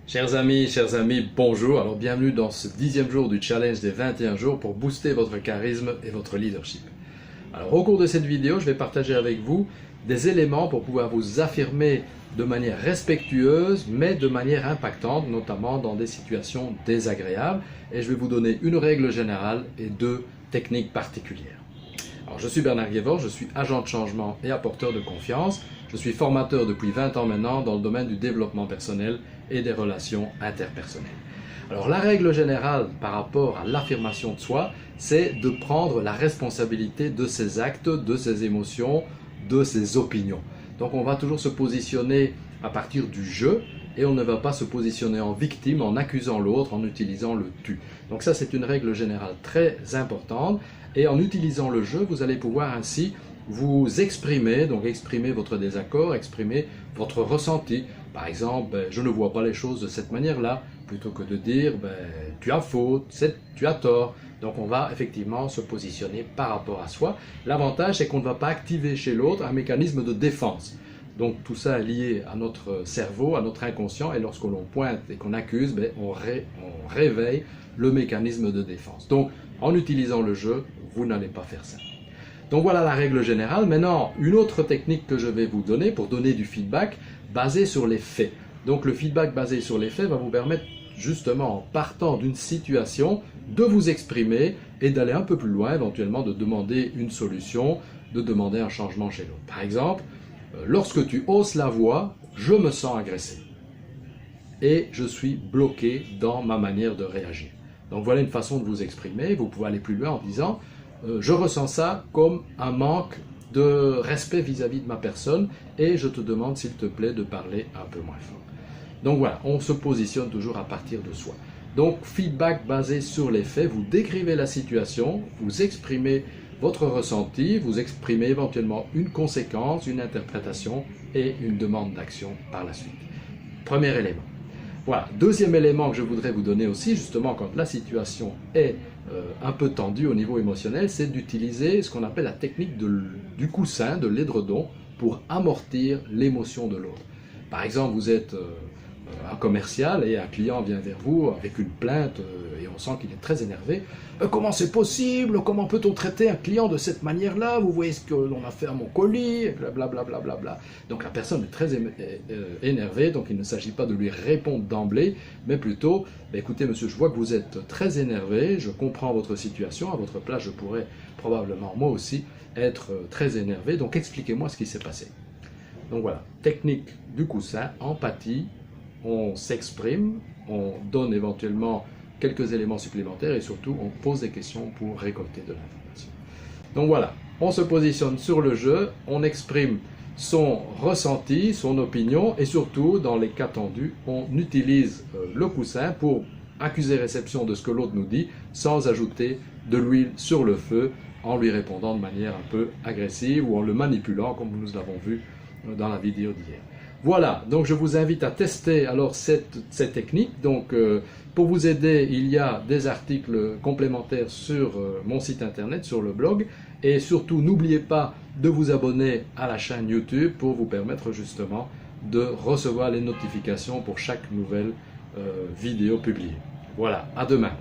Chers amis, bonjour. Alors bienvenue dans ce 10e jour du challenge des 21 jours pour booster votre charisme et votre leadership. Alors au cours de cette vidéo, je vais partager avec vous des éléments pour pouvoir vous affirmer de manière respectueuse mais de manière impactante, notamment dans des situations désagréables. Et je vais vous donner une règle générale et deux techniques particulières. Alors, je suis Bernard Guévor, je suis agent de changement et apporteur de confiance. Je suis formateur depuis 20 ans maintenant dans le domaine du développement personnel et des relations interpersonnelles. Alors la règle générale par rapport à l'affirmation de soi, c'est de prendre la responsabilité de ses actes, de ses émotions, de ses opinions. Donc on va toujours se positionner à partir du je et on ne va pas se positionner en victime en accusant l'autre, en utilisant le tu. Donc ça c'est une règle générale très importante et en utilisant le je, vous allez pouvoir ainsi vous exprimer, donc exprimer votre désaccord, exprimer votre ressenti. Par exemple, je ne vois pas les choses de cette manière-là, plutôt que de dire tu as faute, tu as tort. Donc on va effectivement se positionner par rapport à soi. L'avantage c'est qu'on ne va pas activer chez l'autre un mécanisme de défense. Donc tout ça est lié à notre cerveau, à notre inconscient, et lorsque l'on pointe et qu'on accuse, on réveille le mécanisme de défense. Donc en utilisant le je, vous n'allez pas faire ça. Donc voilà la règle générale. Maintenant, une autre technique que je vais vous donner pour donner du feedback basé sur les faits. Donc le feedback basé sur les faits va vous permettre justement, en partant d'une situation, de vous exprimer et d'aller un peu plus loin, éventuellement de demander une solution, de demander un changement chez l'autre. Par exemple, lorsque tu hausses la voix, je me sens agressé et je suis bloqué dans ma manière de réagir. Donc voilà une façon de vous exprimer. Vous pouvez aller plus loin en disant je ressens ça comme un manque de respect vis-à-vis de ma personne et je te demande s'il te plaît de parler un peu moins fort. Donc voilà, on se positionne toujours à partir de soi. Donc feedback basé sur les faits, vous décrivez la situation, vous exprimez votre ressenti, vous exprimez éventuellement une conséquence, une interprétation et une demande d'action par la suite. Premier élément. Voilà, deuxième élément que je voudrais vous donner aussi, justement quand la situation est un peu tendue au niveau émotionnel, c'est d'utiliser ce qu'on appelle la technique du coussin, de l'édredon, pour amortir l'émotion de l'autre. Par exemple, vous êtes un commercial et un client vient vers vous avec une plainte et on sent qu'il est très énervé. Comment c'est possible? Comment peut-on traiter un client de cette manière-là? Vous voyez ce que l'on a fait à mon colis? Blablabla. Bla, bla, bla. Donc la personne est très énervée, donc il ne s'agit pas de lui répondre d'emblée, mais plutôt, écoutez monsieur, je vois que vous êtes très énervé, je comprends votre situation, à votre place je pourrais probablement moi aussi être très énervé, donc expliquez-moi ce qui s'est passé. Donc voilà, technique du coussin, empathie, on s'exprime, on donne éventuellement quelques éléments supplémentaires et surtout on pose des questions pour récolter de l'information. Donc voilà, on se positionne sur le jeu, on exprime son ressenti, son opinion et surtout dans les cas tendus, on utilise le coussin pour accuser-réception de ce que l'autre nous dit sans ajouter de l'huile sur le feu en lui répondant de manière un peu agressive ou en le manipulant comme nous l'avons vu dans la vidéo d'hier. Voilà, donc je vous invite à tester alors cette technique. Donc pour vous aider, il y a des articles complémentaires sur mon site internet, sur le blog. Et surtout, n'oubliez pas de vous abonner à la chaîne YouTube pour vous permettre justement de recevoir les notifications pour chaque nouvelle vidéo publiée. Voilà, à demain.